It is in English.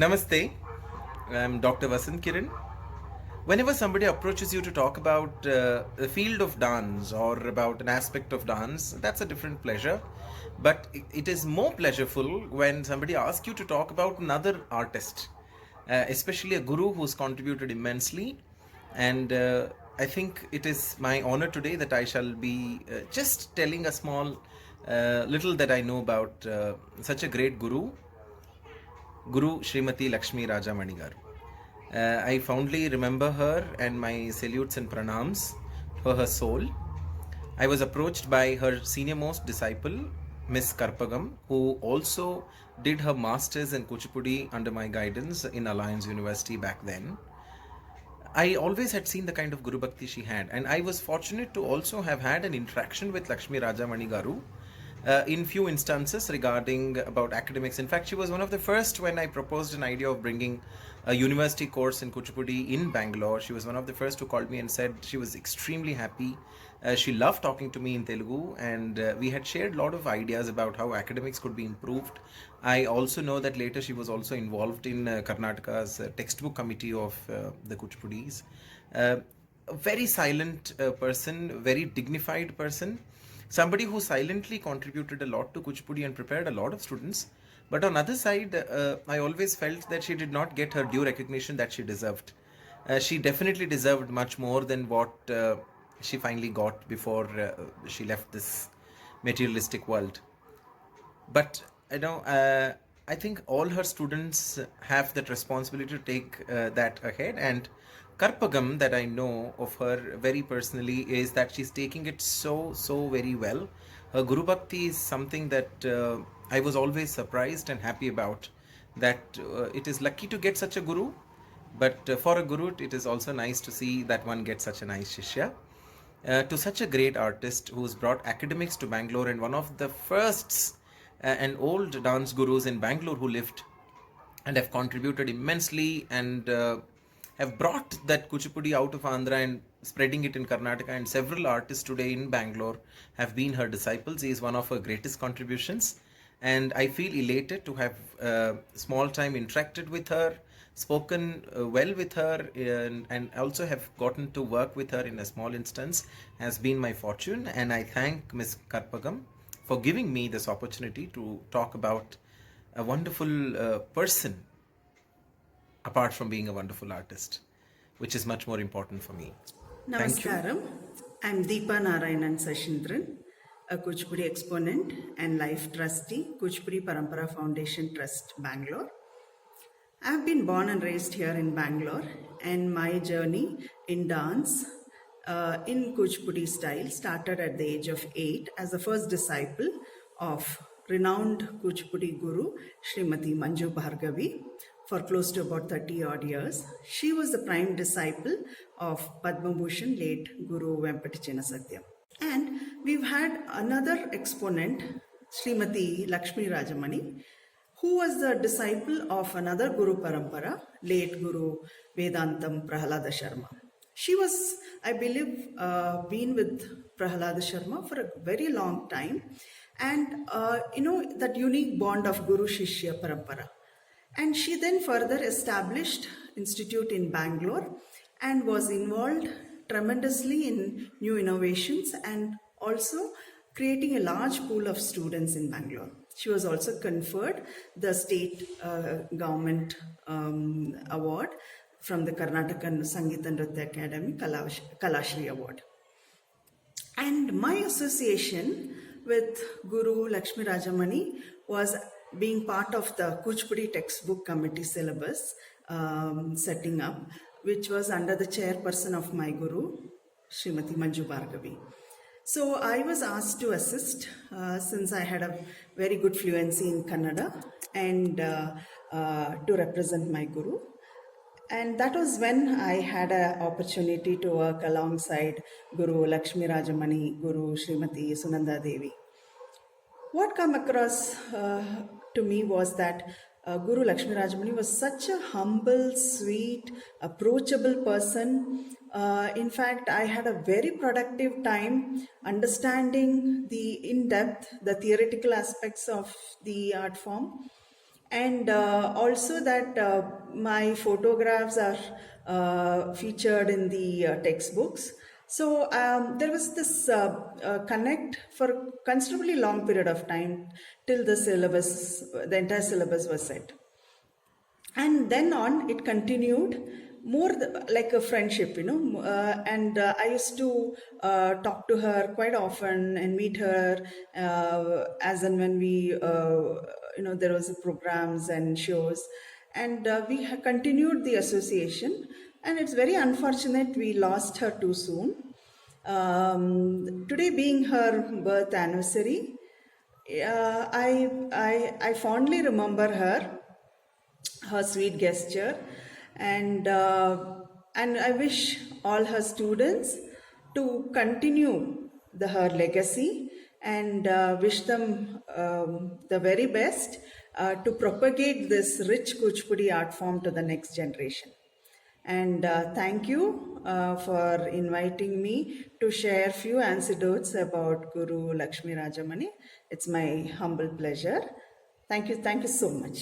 Namaste, I'm Dr. Vasant Kiran. Whenever somebody approaches you to talk about the field of dance or about an aspect of dance, that's a different pleasure. But it is more pleasureful when somebody asks you to talk about another artist, especially a guru who's contributed immensely. And I think it is my honor today that I shall be just telling a small little that I know about such a great Guru Srimati Lakshmi Rajamani garu. I fondly remember her and my salutes and pranams for her soul. I was approached by her senior most disciple, Miss Karpagam, who also did her masters in Kuchipudi under my guidance in Alliance University back then. I always had seen the kind of Guru Bhakti she had, and I was fortunate to also have had an interaction with Lakshmi Rajamani Garu in few instances regarding about academics. In fact, she was one of the first when I proposed an idea of bringing a university course in Kuchipudi in Bangalore. She was one of the first who called me and said she was extremely happy. She loved talking to me in Telugu, and we had shared a lot of ideas about how academics could be improved. I also know that later she was also involved in Karnataka's textbook committee of the Kuchipudis. A very silent person, very dignified person, somebody who silently contributed a lot to Kuchipudi and prepared a lot of students. But on the other side, I always felt that she did not get her due recognition that she deserved. She definitely deserved much more than what she finally got before she left this materialistic world. But I think all her students have that responsibility to take that ahead. And Karpagam, that I know of her very personally, is that she's taking it so very well. Her Guru Bhakti is something that I was always surprised and happy about, that it is lucky to get such a guru, but for a guru it is also nice to see that one gets such a nice shishya. To such a great artist who's brought academics to Bangalore, and one of the firsts and old dance gurus in Bangalore who lived and have contributed immensely, and have brought that Kuchipudi out of Andhra and spreading it in Karnataka, and several artists today in Bangalore have been her disciples. He is one of her greatest contributions, and I feel elated to have small time interacted with her, spoken well with her, and also have gotten to work with her in a small instance has been my fortune. And I thank Ms. Karpagam for giving me this opportunity to talk about a wonderful person apart from being a wonderful artist, which is much more important for me. Thank you. Namaskaram. I'm Deepa Narayanan Sashindran, a Kuchipudi exponent and life trustee, Kuchipudi Parampara Foundation Trust, Bangalore. I've been born and raised here in Bangalore, and my journey in dance in Kuchipudi style started at the age of 8 as the first disciple of renowned Kuchipudi guru Srimati Manju Bhargavi for close to about 30 odd years. She was the prime disciple of Padma Bhushan late Guru Venkatachena Satyam. And we've had another exponent, Srimati Lakshmi Rajamani, who was the disciple of another Guru Parampara, late Guru Vedantam Prahalada Sharma. She was, I believe, been with Prahalada Sharma for a very long time, and that unique bond of Guru Shishya Parampara. And she then further established institute in Bangalore and was involved tremendously in new innovations and also creating a large pool of students in Bangalore. She was also conferred the state government award from the Karnataka Sangeeta Nritya Academy, Kalashri Award. And my association with Guru Lakshmi Rajamani was being part of the Kuchipudi textbook committee syllabus setting up, which was under the chairperson of my guru, Srimati Manju Bhargavi. So I was asked to assist since I had a very good fluency in Kannada and to represent my guru. And that was when I had an opportunity to work alongside Guru Lakshmi Rajamani, Guru Srimati Sunanda Devi. What came across to me was that Guru Lakshmi Rajamani was such a humble, sweet, approachable person. In fact, I had a very productive time understanding the in-depth, the theoretical aspects of the art form. and also that my photographs are featured in the textbooks. So there was this connect for considerably long period of time till the entire syllabus was set. And then on it continued more like a friendship, and I used to talk to her quite often and meet her as and when we there was programs and shows, and we continued the association, and it's very unfortunate we lost her too soon. Today being her birth anniversary, I fondly remember her sweet gesture, and I wish all her students to continue her legacy, and wish them the very best to propagate this rich Kuchipudi art form to the next generation. And thank you for inviting me to share few anecdotes about Guru Lakshmi Rajamani. It's my humble pleasure. Thank you so much.